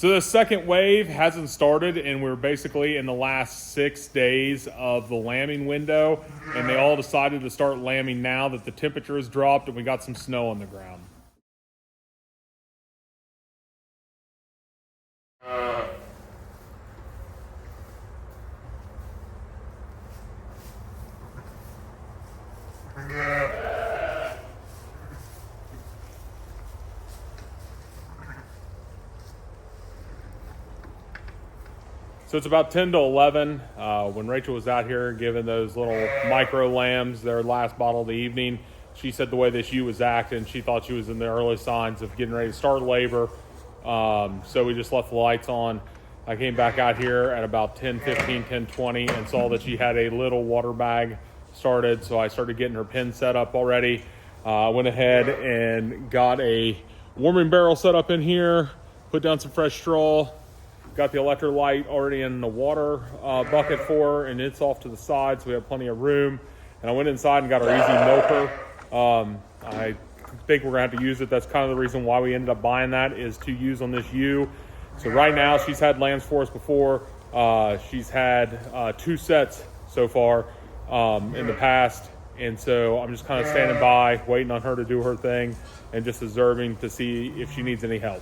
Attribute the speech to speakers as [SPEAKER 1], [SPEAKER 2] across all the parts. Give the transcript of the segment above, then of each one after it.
[SPEAKER 1] So the second wave hasn't started, and we're basically in the last 6 days of the lambing window, and they all decided to start lambing now that the temperature has dropped and we got some snow on the ground. So it's about 10 to 11 when Rachel was out here giving those little micro lambs their last bottle of the evening. She said the way this ewe was acting, she thought she was in the early signs of getting ready to start labor. So we just left the lights on. I came back out here at about 10:15, 10:20 and saw that she had a little water bag started. So I started getting her pen set up already. I went ahead and got a warming barrel set up in here, put down some fresh straw, got the electrolyte already in the water bucket for her, and it's off to the side, so we have plenty of room. And I went inside and got our easy milker. I think we're going to have to use it. That's kind of the reason why we ended up buying that, is to use on this ewe. So right now, she's had lambs for us before. She's had 2 sets so far in the past. And so I'm just kind of standing by, waiting on her to do her thing, and just observing to see if she needs any help.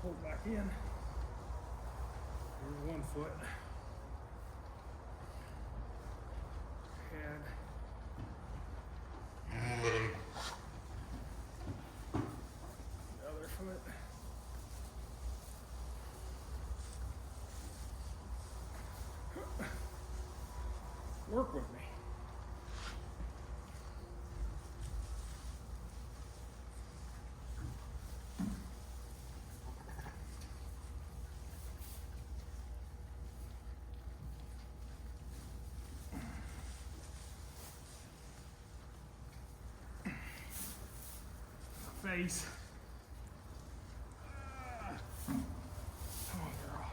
[SPEAKER 1] Pull back in. Here's 1 foot. Head. The other foot. Work with me. Face. Come on, girl.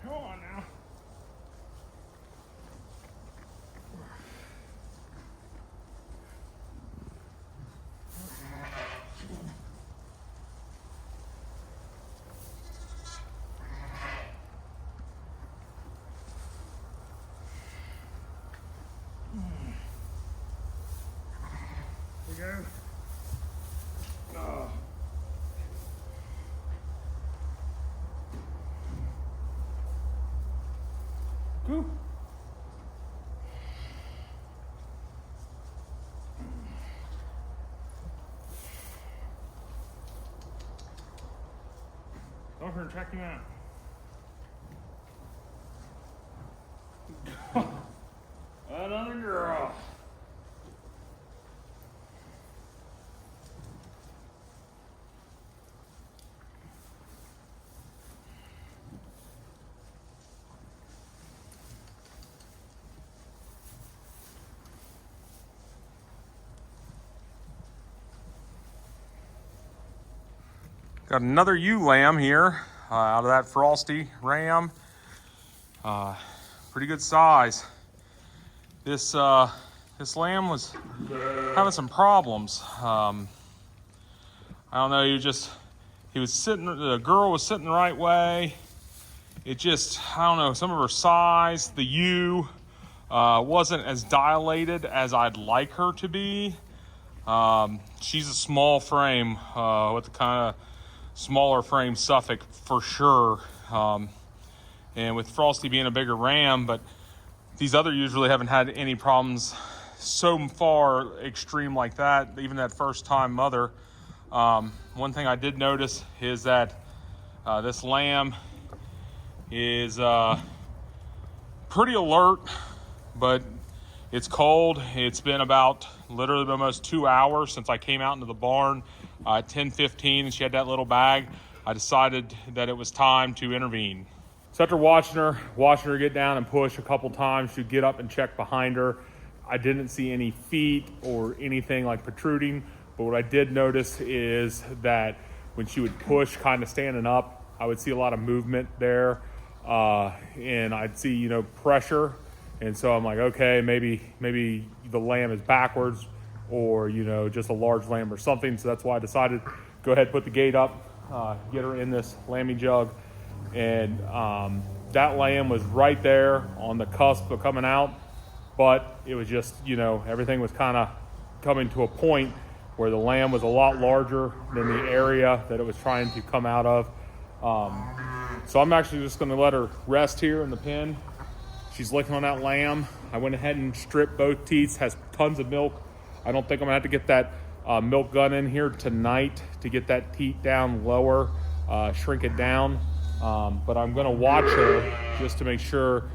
[SPEAKER 1] Come on now. Here we go. Oh. Whew. Go over and check him out. Another girl. Got another ewe lamb here out of that Frosty ram. Pretty good size. This lamb was having some problems. I don't know. He was sitting. The girl was sitting the right way. It just, I don't know. Some of her size, the ewe wasn't as dilated as I'd like her to be. She's a small frame with the kind of smaller frame Suffolk for sure. And with Frosty being a bigger ram, but these other usually haven't had any problems so far extreme like that, even that first time mother. One thing I did notice is that this lamb is pretty alert, but it's cold. It's been about literally almost 2 hours since I came out into the barn at 10:15, and she had that little bag. I decided that it was time to intervene. So after watching her get down and push a couple times, she'd get up and check behind her. I didn't see any feet or anything like protruding, but what I did notice is that when she would push kind of standing up, I would see a lot of movement there, and I'd see, pressure. And so I'm like, okay, maybe the lamb is backwards, or, just a large lamb or something. So that's why I decided go ahead, put the gate up, get her in this lambing jug. And that lamb was right there on the cusp of coming out, but it was just, everything was kind of coming to a point where the lamb was a lot larger than the area that it was trying to come out of. So I'm actually just going to let her rest here in the pen. She's licking on that lamb. I went ahead and stripped both teats, has tons of milk. I don't think I'm gonna have to get that milk gun in here tonight to get that teat down lower, shrink it down. But I'm gonna watch her just to make sure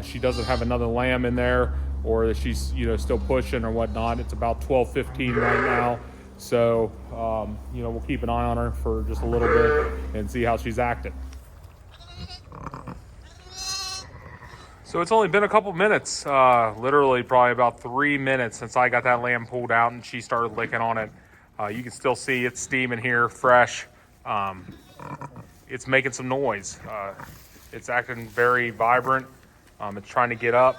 [SPEAKER 1] she doesn't have another lamb in there, or that she's still pushing or whatnot. It's about 12:15 right now. So we'll keep an eye on her for just a little bit and see how she's acting. So it's only been a couple minutes, literally probably about 3 minutes since I got that lamb pulled out and she started licking on it. You can still see it's steaming here, fresh. It's making some noise. It's acting very vibrant. It's trying to get up.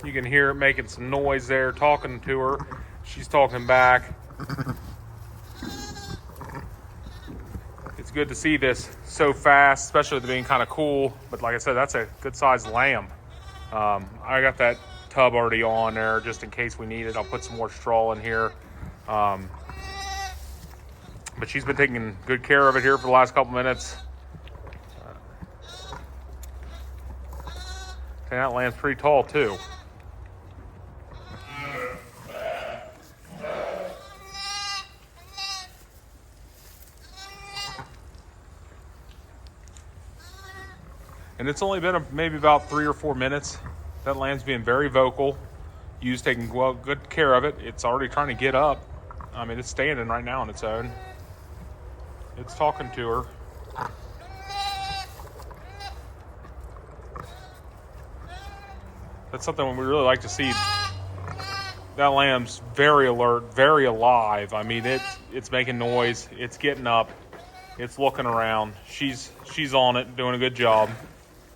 [SPEAKER 1] You can hear it making some noise there, talking to her. She's talking back. It's good to see this so fast, especially with it being kind of cool. But like I said, that's a good sized lamb. I got that tub already on there just in case we need it. I'll put some more straw in here. But she's been taking good care of it here for the last couple minutes. And that lamb's pretty tall too. And it's only been maybe about 3 or 4 minutes. That lamb's being very vocal. Ewes taking good care of it. It's already trying to get up. I mean, it's standing right now on its own. It's talking to her. That's something we really like to see. That lamb's very alert, very alive. I mean, it's making noise. It's getting up. It's looking around. She's on it, doing a good job.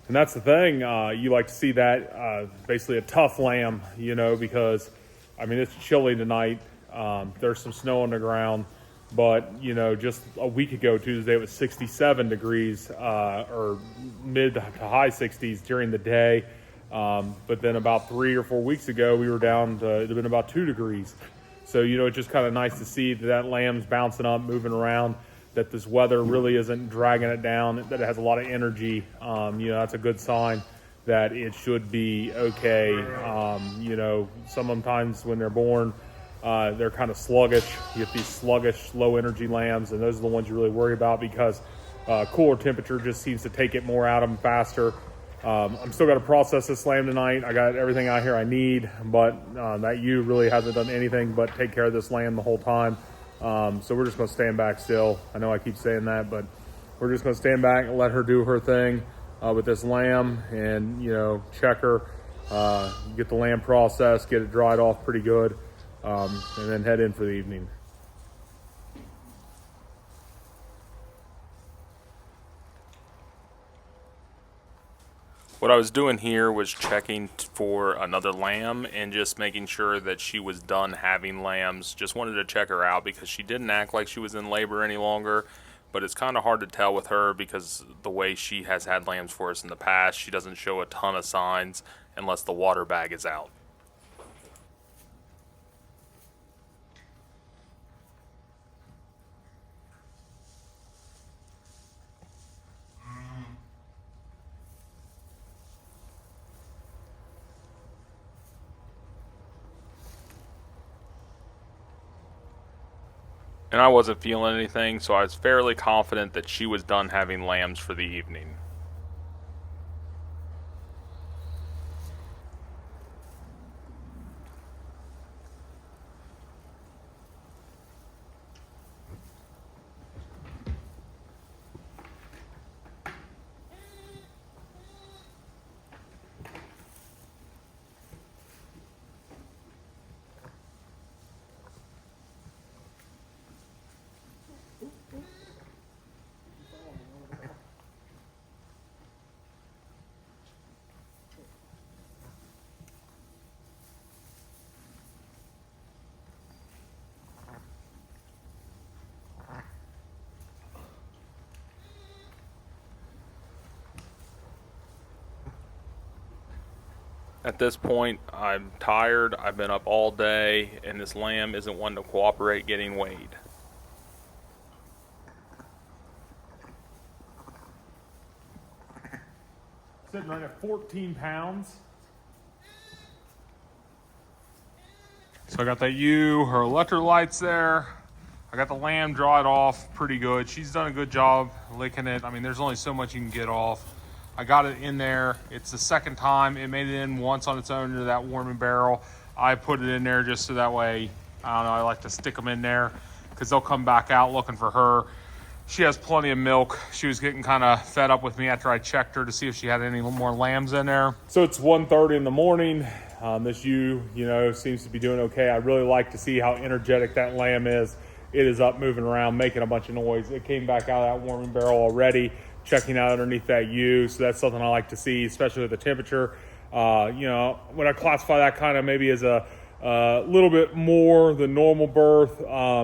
[SPEAKER 1] And that's the thing. You like to see that basically a tough lamb, because, I mean, it's chilly tonight. There's some snow on the ground. But, just a week ago, Tuesday, it was 67 degrees or mid to high 60s during the day. But then about 3 or 4 weeks ago, we were down to, it had been about 2 degrees. So, it's just kind of nice to see that lamb's bouncing up, moving around, that this weather really isn't dragging it down, that it has a lot of energy. That's a good sign that it should be okay. Sometimes when they're born, they're kind of sluggish. You get these sluggish, low-energy lambs, and those are the ones you really worry about because cooler temperature just seems to take it more out of them faster. I'm still got to process this lamb tonight. I got everything out here I need, but that ewe really hasn't done anything but take care of this lamb the whole time. So we're just going to stand back still. I know I keep saying that, but we're just going to stand back and let her do her thing with this lamb and, check her, get the lamb processed, get it dried off pretty good, and then head in for the evening.
[SPEAKER 2] What I was doing here was checking for another lamb and just making sure that she was done having lambs. Just wanted to check her out because she didn't act like she was in labor any longer. But it's kind of hard to tell with her because the way she has had lambs for us in the past, she doesn't show a ton of signs unless the water bag is out. And I wasn't feeling anything, so I was fairly confident that she was done having lambs for the evening. At this point, I'm tired, I've been up all day, and this lamb isn't one to cooperate getting weighed.
[SPEAKER 1] Sitting right at 14 pounds. So I got that ewe, her electrolytes there. I got the lamb dried off pretty good. She's done a good job licking it. I mean, there's only so much you can get off. I got it in there. It's the second time. It made it in once on its own into that warming barrel. I put it in there just so that way, I don't know, I like to stick them in there because they'll come back out looking for her. She has plenty of milk. She was getting kind of fed up with me after I checked her to see if she had any more lambs in there. So it's 1:30 in the morning. This ewe, seems to be doing okay. I really like to see how energetic that lamb is. It is up, moving around, making a bunch of noise. It came back out of that warming barrel already, checking out underneath that ewe. So that's something I like to see, especially with the temperature. When I classify that kind of maybe as a little bit more than normal birth,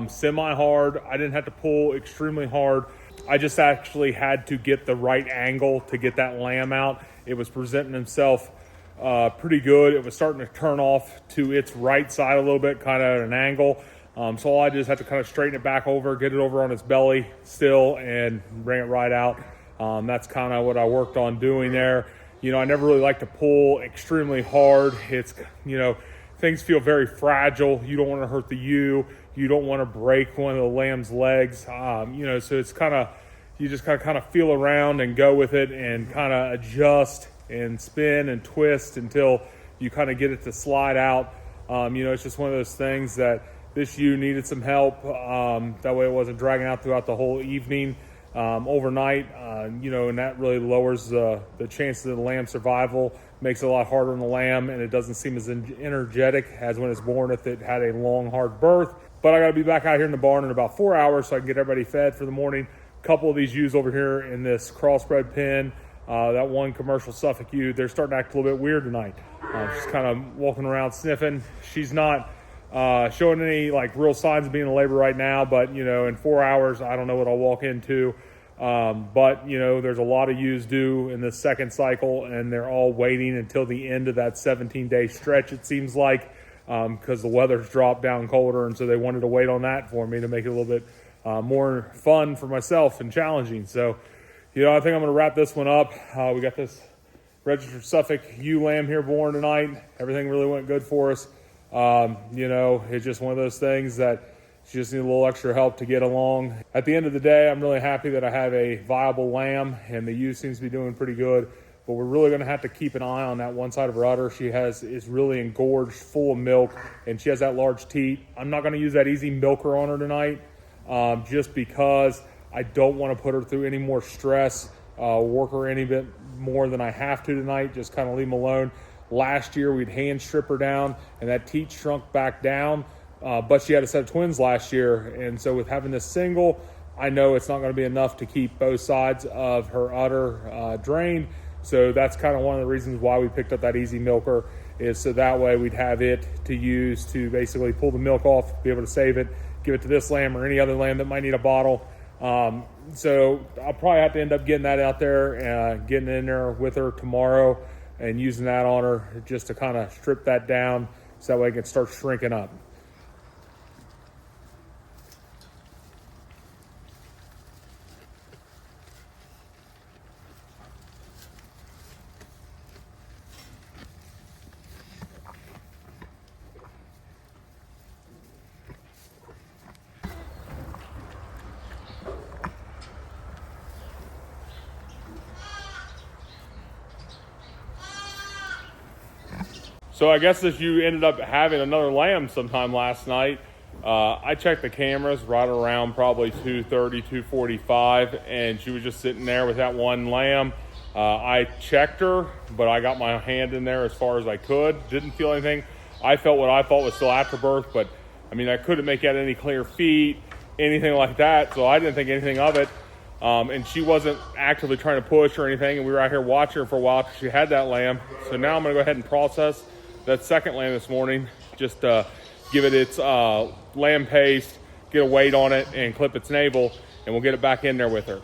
[SPEAKER 1] semi-hard. I didn't have to pull extremely hard. I just actually had to get the right angle to get that lamb out. It was presenting himself pretty good. It was starting to turn off to its right side a little bit, kind of at an angle. So all I did is have to kind of straighten it back over, get it over on its belly still, and bring it right out. That's kind of what I worked on doing there. I never really like to pull extremely hard. It's, things feel very fragile. You don't want to hurt the ewe. You don't want to break one of the lamb's legs. So it's you just kind of feel around and go with it and kind of adjust and spin and twist until you kind of get it to slide out. It's just one of those things that this ewe needed some help. That way it wasn't dragging out throughout the whole evening. Overnight, and that really lowers the chances of the lamb's survival, makes it a lot harder on the lamb, and it doesn't seem as energetic as when it's born if it had a long, hard birth. But I got to be back out here in the barn in about 4 hours so I can get everybody fed for the morning. A couple of these ewes over here in this crossbred pen, That one commercial Suffolk ewe, they're starting to act a little bit weird tonight. She's kind of walking around sniffing. She's not showing any like real signs of being in labor right now, but you know, in 4 hours, I don't know what I'll walk into. But you know, there's a lot of ewes due in this second cycle, and they're all waiting until the end of that 17-day stretch, it seems like, because the weather's dropped down colder, and so they wanted to wait on that for me to make it a little bit more fun for myself and challenging. So, you know, I think I'm going to wrap this one up. We got this registered Suffolk ewe lamb here born tonight. Everything really went good for us. You know, it's just one of those things that she just needs a little extra help to get along. At the end of the day, I'm really happy that I have a viable lamb, and the ewe seems to be doing pretty good. But we're really going to have to keep an eye on that one side of her udder. She is really engorged, full of milk, and she has that large teat. I'm not going to use that easy milker on her tonight, just because I don't want to put her through any more stress, work her any bit more than I have to tonight. Just kind of leave them alone. Last year, we'd hand strip her down, and that teat shrunk back down. But she had a set of twins last year, and so with having this single, I know it's not going to be enough to keep both sides of her udder drained. So that's kind of one of the reasons why we picked up that easy milker, is so that way we'd have it to use to basically pull the milk off, be able to save it, give it to this lamb or any other lamb that might need a bottle. So I'll probably have to end up getting that out there, getting in there with her tomorrow and using that on her just to kind of strip that down so that way it can start shrinking up. So I guess if you ended up having another lamb sometime last night, I checked the cameras right around probably 2:30, 2:45, and she was just sitting there with that one lamb. I checked her, but I got my hand in there as far as I could. Didn't feel anything. I felt what I thought was still afterbirth, but I mean, I couldn't make out any clear feet, anything like that, so I didn't think anything of it. And she wasn't actively trying to push or anything, and we were out here watching her for a while because she had that lamb. So now I'm going to go ahead and process that second lamb this morning, just give it its lamb paste, get a weight on it, and clip its navel, and we'll get it back in there with her.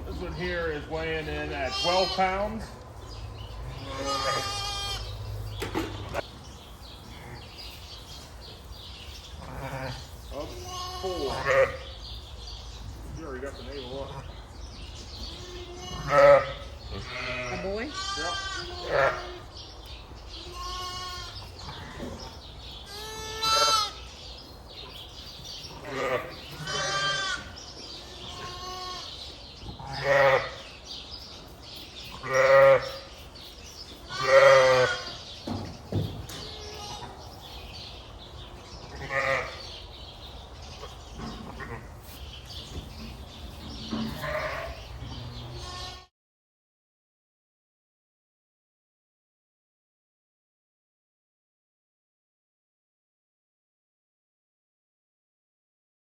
[SPEAKER 1] This one here is weighing in at 12 pounds. Up 4. You already got the navel up.
[SPEAKER 3] A boy?
[SPEAKER 1] Yep.